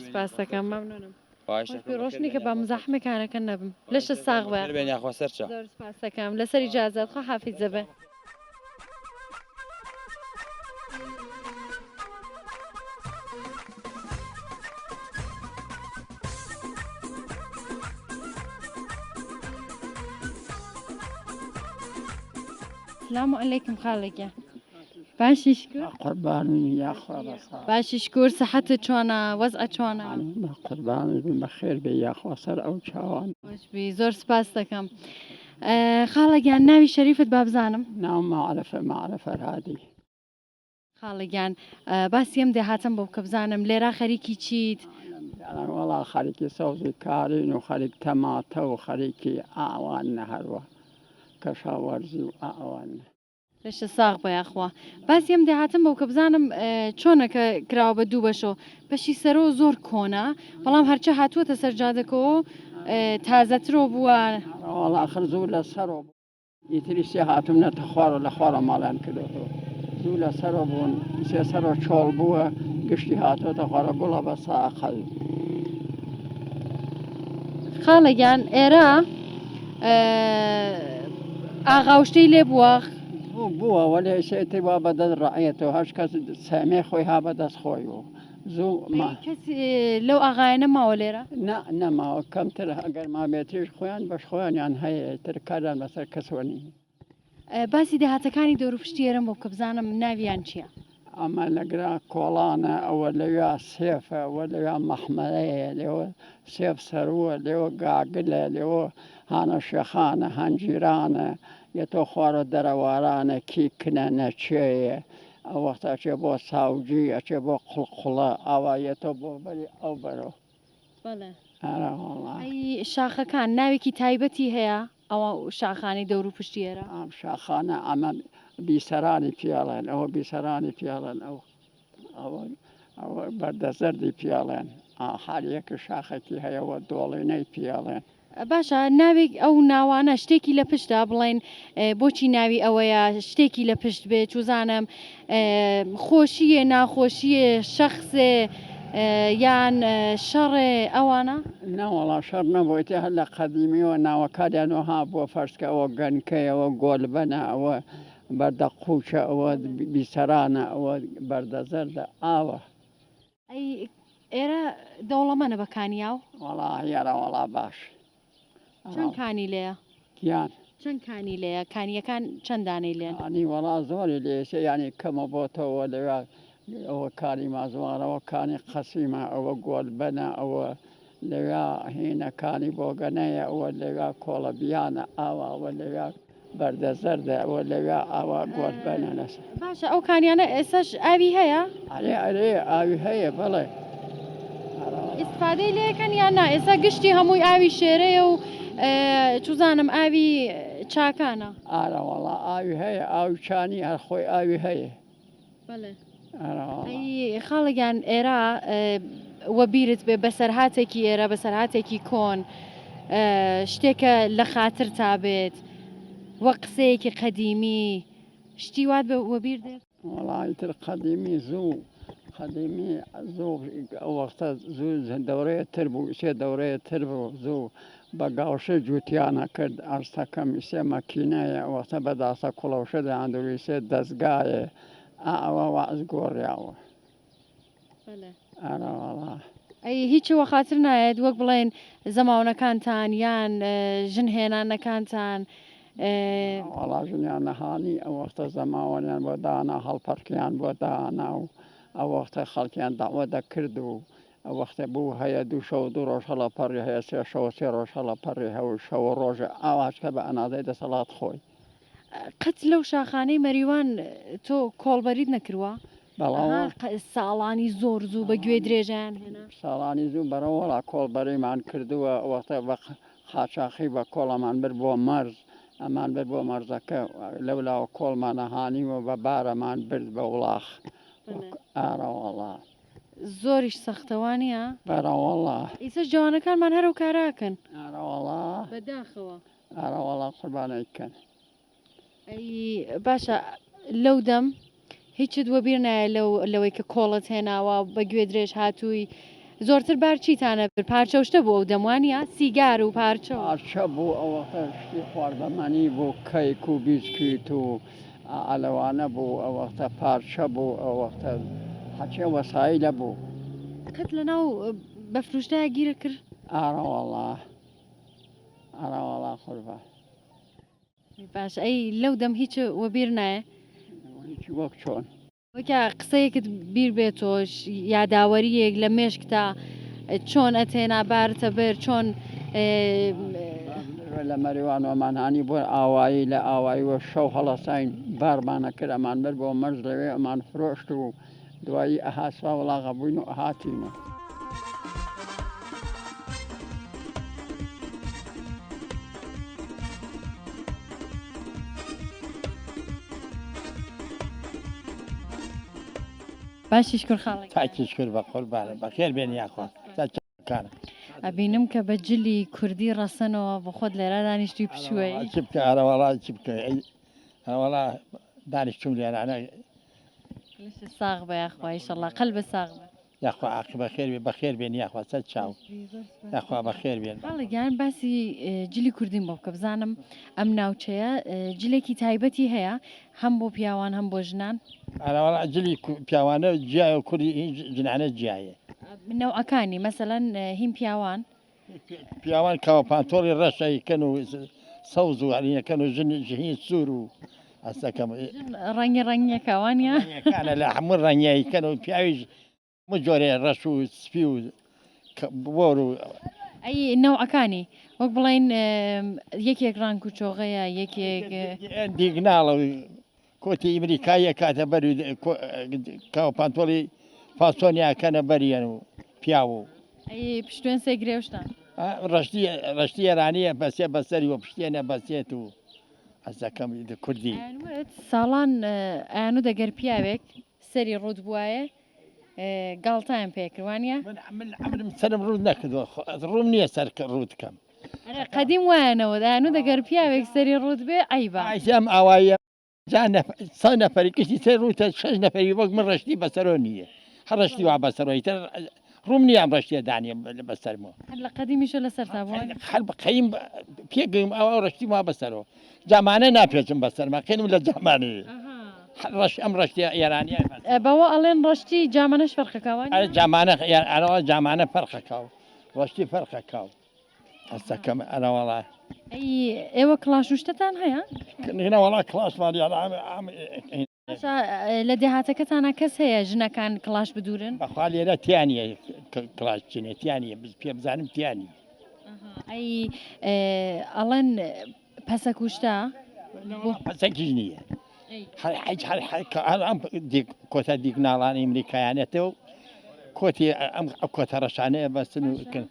سپاس دەکەم مەمنونم خۆشی ڕۆشنی کە بە مزاحمەکانەکە نەبم لەشە ساغ بە بێنیاخۆ سەرچە زۆر سپاس دەکەم لەسەر ئیجازەت خۆ حافیزە بێ السلام عليكم خالقة باشي شكور قرباني يا أخوة باشي شكور صحتك شوانا وضعك شوانا قرباني بخير بي يا أخوة سر أو شوان خوش بي زور سپاس دەکەم خاڵەگیان ناوی شەریفت بابزانم نعم معرفة هذه خاڵەگیان باسیم دێهاتم بۆ کە بزانم لێرا خەریکی چیت أنا والله خريكي صوزي كارين وخريك تماتة وخريكي أعوان هروة كشاورزي وأعوان لەشە ساغ بە یاخوا باسیم دێهاتم بۆ کە بزانم چۆنەکە کراوە بە دوو بەشۆ بەشی سەرۆ زۆر کۆنا بەڵام هەرچە هاتووەتە سەرجادەکەەوە تازەترۆ بووە والله آخر زول سرو يتريسي هاتم نتخوار لخوار مالان كده زول سرو بون سي سرو شول بوا قشتي هاتو تخوار قولا بس أخذ خاڵەگیان ئێرە ئاغاوشتەی لێ بووە بوا ولا شيء وابد رعيته هاش كاس سامي خوي هابد خوي زو ما کەس لەو ئاغایە نەماوە لێرە نما كم ترى اگر ما بيتريش خويان باش خويان يعني هي تركارن مثلا كسوني باسی دەهاتەکانی دەوروپشتی ئێرەم بۆ کە بزانم ناویان چییە اما نقرا كولانا او ليا سيفه ولا محمليه لو سيف سرو لو قاقله لو هانا شخانه هنجيرانه يتو خوار دروارانه كيكنا نشيه او وقت اشبو ساوجي اشبو قلقله او يتو بولي او برو بەڵێ انا والله ئەی شاخەکان ناوێکی تایبەتی هەیە ئەوە شاخانی دەوروپشتی ئێرە ام شاخانه اما بيسراني فيالان او بيسراني فيالان او برد زردي فيالان حاليك شاختي هي ودوليني فيالان باشە ناوێک ئەو ناوانە شتێکی لە پشتدا بڵێن بۆچی ناوی ئەوەیە شتێکی لە پشت بێت چوزانم خۆشیە ناخۆشیە شەخصێ یان شەڕێ ئەوانە ناوەڵا شەڕ نەبوویتە هەر لە قەدیمیەوە ناوەکانیانەوە بۆ فەرسکە ئەوە گەنکەیەوە گۆلبەنە ئەوە بەردە قوچە ئەوە بیسەرانە ئەوە بەردەزەردە ئاوە ئەی ئێرە دەوڵەمەنە بەکانیاو وەڵا هێرە وەڵا باش چەند کانی لێە گیان چەند کانی لێە کانیەکان چەندانەی لێن ئەنی وەڵا زۆری لێسێ ینی کەمە بۆتەوە لەوێ ئەوە کاری مازوارەوە کانی قەسیمە ئەوە گۆلبەنە ئەوە لەوێ هینەکانی بۆگەنەیە ئەوە لەوێ کۆڵەبیانە ئاواوە لەوێ بەردەزەردە ئەوە لەوێ ئاوا گۆلبەنە لەسەر باشە ئەو کانیانە ئێساش ئاوی هەیە ئەرێ ئەرێ ئاوی هەیە بەڵێ ئیسفادەی لەکەن یان نا ئێستا گشتی هەمووی ئاوی شێرەیە و چوزانم ئاوی چاکانە ئارە وەڵا ئاوی هەیە ئاوی چانی هەر خۆی ئاوی هەیە بەڵێ ئارە ئەی خاڵێکیان ئێرە وە بیرت بێ بەسەرهاتێکی ئێرە بەسەرهاتێکی کۆن شتێکە لە خاتر تا بێت وە قسەیەکی قەدیمی شتی وات بە وە بیر دێت وەڵی تر قەدیمی زوو قەدیمی زوو ئەو وەختە زوو دەورەیە تر بوو سێ دەورەیە تر بوو زوو بە گاوشە جووتیانە کرد ئەرستەکەم سێ مەکینەیە وەختە بەداسە کوڵەوشە دەیاندوی سێ دەستگایە ئەوە واز گۆڕیاوە ئارە وەڵا ئەی هیچەوە خاتر نایێت وەک بڵێن زەماونەکانتان یان ژن هێنانەکانتان وەڵا ژنیان نەهانی ئەو وەختە زەماوەیان بۆ دانا هەڵپەرکیان بۆ دانا و ئەو وەختە خەڵکیان داوە دەکرد و ئەو وەختە بوو هەیە دوو شەو دوو ڕۆژ هەڵە پەڕی هەیە سێ شەوە سێ ڕۆژ هەڵە پەڕی هەوە شەوە ڕۆژە ئاواشکە بە ئەنادەی دەسەڵات خۆی قەت لەو شاخانەی مەریوان تۆ کۆڵبەریت نەکردووە بەڵاوە ساڵانی زۆر زوو بە گوێ درێژیان هێنا ساڵانی زوو بەرەوەڵا کۆڵبەریمان کردووە وەختە بە خاچاخی بە کۆڵەمان بر بۆ مەرز ئەمان بر بۆ مەرزەکە لەولاوە کۆڵمانەهانیوە بە بارەمان برد بە وڵاخ ئارەوەڵا زۆریش سەختەوانیە بەرەوەڵا ئیسە جوانەکانمان هەرو کاراکەن ئارەوەڵا بەداخەوە ئارەوەڵا قوربانەیکەن ئەی باشە لەو دەم هیچت وە بیر نایە لەوەی کە کۆڵت هێناوە بە گوێ درێژ هاتووی زۆرتر بار چیتانە بر پارچە شتە بوو ئەو دەموانە سیگار و پارچە پارچە بوو ئەوەختە شتی خواردەمەنی بوو کەیک و بیسکویت و ئەلەوانە بوو ئەوەختە پارچە بوو ئەوەختە هەچێ وەسایلە بوو کەت لەناو بەفروشتایە گیرە کرد ئارەوەڵا ئارەوەڵا قوربان باش ئەی لەو دەم هیچ وە بیر نایە هیچی وەک چۆن وەکە قسەیەکت بیر بێتۆش یاداوەریەک لە مێشکتا چۆن ئەتێنا بارتە بەر چۆن لە مەریوانەوەمانهانی بۆ ئاوایی لە ئاواییوە شەو هەڵەساین بارمانە کرد ئەمان بەر بۆ مەرز لەوێ ئەمان فرۆشت و دوایی ئەهاسا وڵاغە بووین و هاتینە باشیش کرد خاڵێک تاکیش کرد بە قوربانە بەخێر بێن یاخوا کارە ئەبینم کە بە جلی کوردی ڕەسەنەوە بە خۆت لێرە دانیشتی پشوەی چی بکە ئەرەوەڵا چی بکە ئەوەڵا دانیشتوم لێرانە ساغ بە یاخوا ئیشەڵڵا قەلبە ساغ بە یاخوا عاقبە خێر بێ بەخێر بێن یاخوا چەند چاو یاخوا بەخێر بێن باڵێگیان باسی جلی کوردیم بۆ بکە بزانم ئەم ناوچەیە جلێکی تایبەتی هەیە هەم بۆ پیاوان هەم بۆ ژنان ئەرەوەڵا جلی پیاوانە جیای و کوردی جنانە جیایە نەوعەکانی مەسەلەن هیم پیاوان پیاوان کاوە پانتۆڵی ڕەشەیکەن و سەوز و عەلینەکەن و ژنی ژهین سوور و ئەستەکەم ڕەنگی ڕەنگیەکەوانە کانە لە هەموو ڕەنگیایکەن و پیاویش هەموو جۆرێ ڕەش و سپی و بۆر و ئەی نەوعەکانی وەک بڵێن یەکێک ڕانگ و چۆغەیە یەکێک دیگناڵە کۆتی ئیمریکاییە کاتە بەر کاوە پانتۆڵی فاسۆنیاکەنە بەریەن و پیاو و ئەی پشتێن سێ گرێوشتان ڕشتی ئێرانیە بەسێ بەسەری وە پشتێنە بەسێت و ئەزەکەم کوردی ساڵان ئایانوو دەگەر پیاوێک سەری ڕوود بواە گاڵتایان پێکردوانە من سرم ڕوود نەکردووە ڕوم نییە سەر ڕوود بکەم قەدیم وایەنەوە ئایانوو دەگەر پیاوێک سەری ڕوود بێ ئەیبا ئەم ئاوایە سە نەفەری کشتی سەر ڕوتە 6 نەفەری وەک من ڕشتی بەسەرۆ نییە هەڕشتی وا بەسەرەوەی تر ڕوومنی ئەم ڕشتە دانی بەسەرمەوە هەر لە قەدیمیشە لەسەر تابووان خەل بقەیم پێگەیم ئەو ڕشتی وا بەسەرەوە جامانە ناپێچم بەسەرمە قێنم لە جامانێ ڕش ئەم ڕشتی ئێرانیە بەوە ئەڵێن ڕشتی جامانەش فەرقەکەوان جامانە ئەرەوە جامانە فەرقەکاو ڕشتی فەرقەکاو ئەستەکەم ئەرەوەڵە ئێوە کڵاش شتتان هەیە نێنەوەڵا کلاسمانی لە دێهاتەکەتانە کەس هەیە ژنەکان کڵاش بدورن بەخوا لێرە تیانە کلاس چنێتیانە پێ بزانم تیانی ئەی ئەڵێن پەسە کوشتا پەسەکیش نییە کۆتە دیک ناڵانی ئەمریکایانێتەوە کۆتی ئەم کۆتە ڕەشانەیە بەستن وکن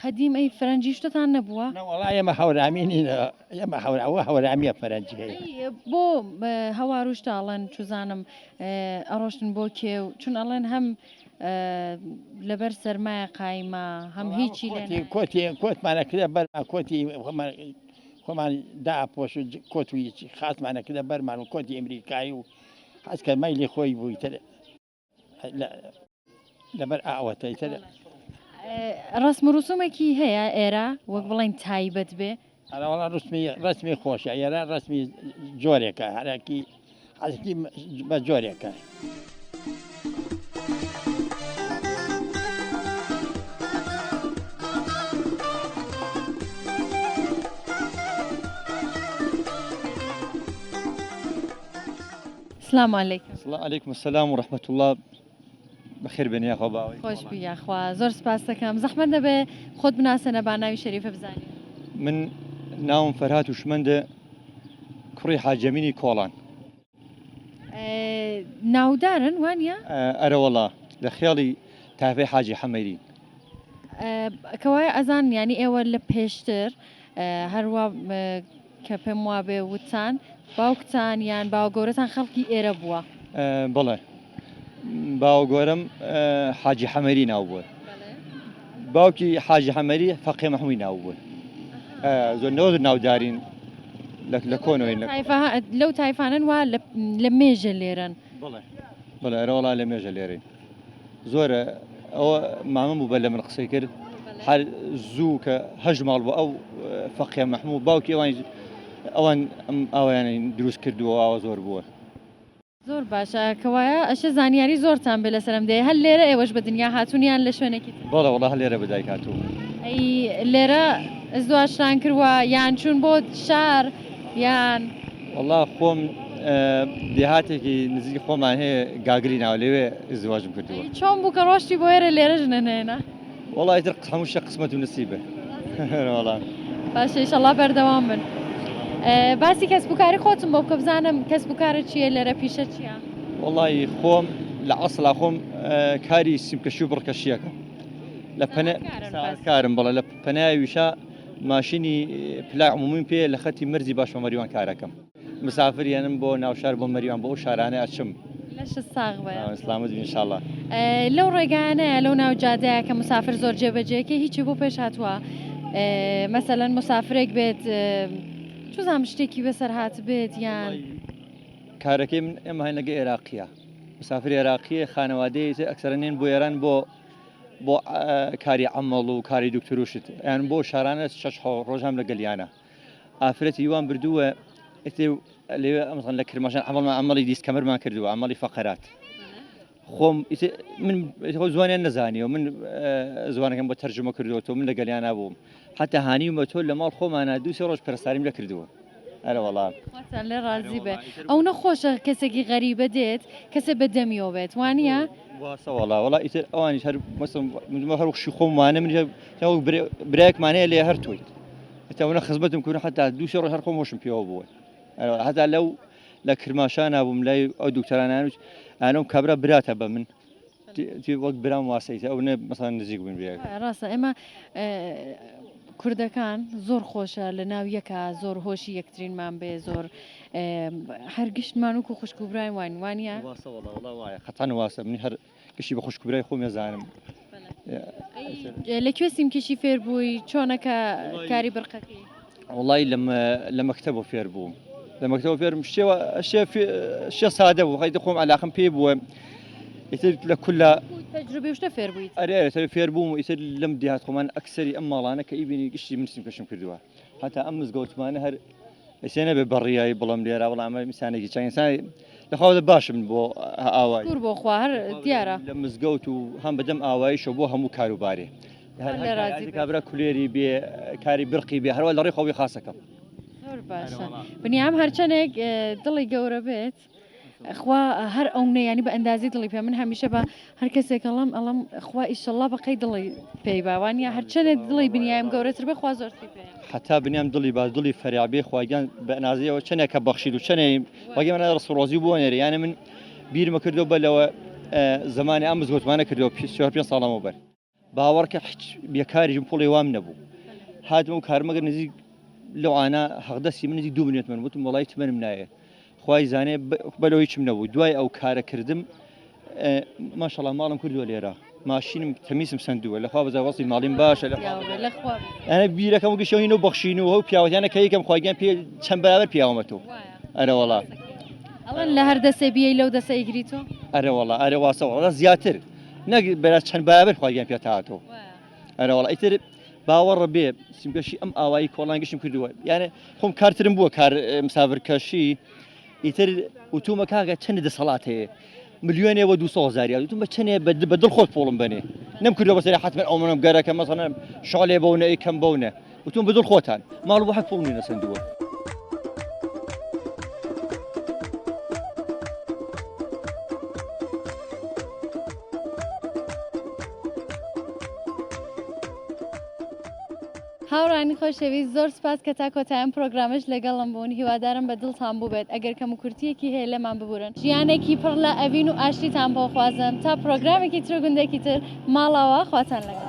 قەدیم ئەی فەرەنجی شتتان نەبووە وڵای ئێمە هەورامی نینە ئێمە هەوراوە هەورامیە فەرەنجی هەیە بۆ هەواروشتاڵەن چوزانم ئەڕۆشتن بۆ کێو چون ئەڵێن هەم لەبەر سەرمایە قایمە هەم هیچی کۆتمانەکرێ بەرما کۆتی خۆمان داپۆش و کۆتوی خاستمانەکرێ بەرمان و کۆتی ئەمریکایی و حەزکە مەیلی خۆی بووی تر لەبەر ئاوەتەی تر ڕسم و ڕسومێکی هەیە ئێرە وەک بڵین تایبەت بێ ئەوڵا ڕسمی خۆشە ئێرە ڕسمی جۆرێکە هەرکی حەزکی بە جۆرێکە. سلام علیکم. علیکم السلام و رحمة الله. بخیر بێنی یاخوا باوی. خۆش بوو یاخوا زۆر سپاس دەکەم زەحمەت دەبێ خۆت بناسەنە با ناوی شەریفە بزانین. من ناوم فەرهاد وشمەندە کوڕی حاجەمینی کۆڵان. ناودارن وانە؟ ئەرە وەڵا لە خێڵی تافەی حاجی حەمەیری. کەوایە ئەزان ینی ئێوە لە پێشتر هەروە کە پێم وابێ وتان باوکتان یان باوگەورەتان خەڵکی ئێرە بووە. بڵێ باوگۆرم حاجی حەمەری ناو بووە. باوکی حاجی حەمەری فەقێ مەحموودی ناو بووە. زۆر نەوە ناودارین لە کۆنەوەی لەو تایفانن وا لە مێژە لێرن. بڵێ ئەرە وڵا لە مێژە لێرەی زۆرە ئەوە مامەم بوو بە لە من قسەی کرد هەر زوو کە هەژ ماڵ بوو ئەو فەقێ مەحموود باوکی ئەوان ئەویان دروست کردووە ئەوە زۆر بووە. زۆر باشە کەوایە ئەشە زانیاری زۆرتان بێ لەسەرم دێ هەر لێرە ئێوەش بە دنیا هاتوونیان لە شوێنێکی بەڵێ وڵا هەر لێرە بەدایک هاتوو. ئەی لێرە ئەزدواشتان کردووە یان چوون بۆ شار یان وڵا خۆم دێهاتێکی نزیکی خۆمان هەیە گاگری ناو لێوێ ئزدواجم کردووە. چۆن بوو کە ڕۆشتی بۆ ئێرە لێرە ژنەنێنە؟ وڵا ئیتر هەموو شە قسمەت و نسیبە. وڵا باشە ئینشەڵا بەردەوام بن. باسی کەسبوکاری خۆتم بۆ بکە بزانم کەسبوکارە چییە لێرە پیشە چییە؟ وڵی خۆم لە ئەسڵا خۆم کاری سیمکەشی و بڕکەشیەکەم لە کارم بڵێ لە پەناویشە ماشینی پلا عمومی پێ لە خەتی مرزی باش بە مەریوان کارەکەم مسافریانم بۆ ناوشار بۆ مەریوان بۆ ئەو شارانە ئەچم لەش ساغ بە ئیسلامت ئینشاءڵڵا. لەو ڕێگانەیە لەو ناوجادەیە کە مسافر زۆر جێبەجێکی هیچی بۆ پێش هاتووە مەسەلەن مسافرێک بێت چۆزام شتێکی بەسەر هات بێت یان کارەکەی من ئێمە هەنەگە عێراقیە مسافر عێراقیە خانەوادەیە ئەکسەرەنێن بۆ ئێران بۆ کاری عەمەڵ و کاری دکتۆروشت یان بۆ شارانە شەش ڕۆژام لە گەلیانە ئافرەتی یوان بردووە لێوێ ئەمەن لە کرماشان عەمەڵی دیسکەمەرمان کردووە عەمەڵی فەقەرات خۆم من زوانیان نەزانیەوە من زوانەکەم بۆ تەرجمە کردووە تۆ من لە گەلیانە بووم حتا هانیومە تۆ لە ماڵ خۆمانە دووسێ ڕۆژ پەرستاریم لە کردووە. ئەرە وەڵام لێ ڕازی بێ ئەو نەخۆشە کەسێکی غەریبە دێت کەسێ بەدەمیەوە بێت وانە؟ واسە وەڵا وەڵا ئیتر ئەوانی هەر هەروخشی خۆمانە من برایەکمانەیە لێ هەر تۆیت ئەتەوەنە خزمەتم کردن حتا دووسێ ڕۆژ هەر خۆم وەشم پێوە بووە هەتا لەو لە کرماشان نبووم لای ئەو دوکتۆرانانوش ئەنەم کابرا براتە بە من وەک برام واسەیت ئەو مەسەڵەن نزیک بووین برایەک. ڕاستە ئێمە کوردەکان زۆر خۆشە لە ناو یەکە زۆر هۆشی یەکترینمان بێ زۆر هەرگشتمان وکو خوشکوبرای وانە قەتەن واسە من هەر گشتی بە خوشکوبرای خۆم ێزانم. لەکوێ سیمکەشی فێر بووی چۆنەکە کاری بڕقەکەی؟ وڵی لە مەکتەبە فێر بووم لە مەکتەبە فێرم شێ سادە بوو خەیتە خۆم علاقم پێ بووە ئیتر لە کولە تجربه وشتە فێر بوویت ئەرێ فێر بووم و ئیتر لەم دیهات خۆمان ئەکسەری ئەم ماڵانە کە ئیبینی گشتی منسیم کەشم کردووە هەتا ئەم مزگەوتمانە هەر ئەسێنە بێ بەڕیایی بڵم لێرا بەڵام ئەمە میسانێکی چەند ئینسانی لەخواوە باشم بۆ ئاوای کوور بۆ خوا هەر دیارە لە مزگەوت و هەم بەدەم ئاواییشە بۆ هەموو کاروبارێ کابرا کولێری بێ کاری برقی بێ هەروە لە ڕێ خۆی خاسەکەم زۆر باشە بنیام هەرچەندێک دڵی گەورە بێت خوا هەر ئەوە ینی بە ئەندازی دڵی پێ من هەمیشە بە هەر کەسێک ئەڵم خوا ئیشەڵڵا بەقەی دڵی پێی باوانە هەرچەندێک دڵی بنیایم گەورەتر بێ خوا زۆرتی پێ حتا بنیام دڵی باش دڵی فەریابێ خواگیان بە نازیەوە چەندێکە بەخشید و چەنێ وەگە منە ڕسوڕۆزی بووە نێرە یانە من بیرمە کردو بەلەوە زمانی ئەم مزگەوتمانە کردەوە 25 ساڵەمە بەر باوەڕکە هیچ بێکاریژم پوڵی وام نەبوو هاتم و کارمەگەر نزیک لەوانە حەقدەستی من نزیک 2 ملیۆن من وتم وەڵای تمەنم نایە خوای زانێ بەلەوە هیچم نەبوو دوای ئەو کارە کردم ماشەڵڵا ماڵم کردووە لێرە ماشینم تەمیزم سندووە لەخوا بەزای وەستی ماڵیم باشە ئەنە بیرەکەم و گشتەوە هین و بەخشین و ئەو پیاوەتیانە کە یەکەم خواگیان پێ چەند بەرابەر پیاوەمەتەوە ئەرە وەڵا ئەڵەن لە هەر دەسێ بیەی لەو دەسە ئیگریتۆ ئەرە وەڵا ئەرە واسە وەڵا زیاتر نەک بەراز چەند بەرابەر خواگیان پێ هاتەوە ئەرە وەڵا ئیتر باوەڕە بێ سیمکەشی ئەم ئاوایی کۆڵان گشتم کردووە یانە خۆم کارترم بووە کار مسافرکەشی ئیتر وتومە کاگە چەند دەسەڵات هەیە ملیۆنێ وە 200,000 وتم بە چەندێ بە دڵ خۆت پۆڵم بنێ نەم کردووە بەسەری حتمما ئەو منم گەرەکە مەسەڵەن شەڵێ بەونە ئیکەم بەونە وتم بە دڵ خۆتان ماڵ بۆ حەق پۆڵنی نەسەندووە هاوڕانی خۆشەویست زۆر سپاس کە تا کۆتاییان پرۆگرامش لەگەڵم بوون هیوادارم بە دڵتان بوو بێت ئەگەر کەم و کورتیەکی هەیە لەمان ببورن ژیانێکی پڕ لە ئەڤین و ئاشتیتان بۆ خوازم تا پرۆگرامێکی تر گوندێکی تر ماڵاوە خواتان لەگەڵ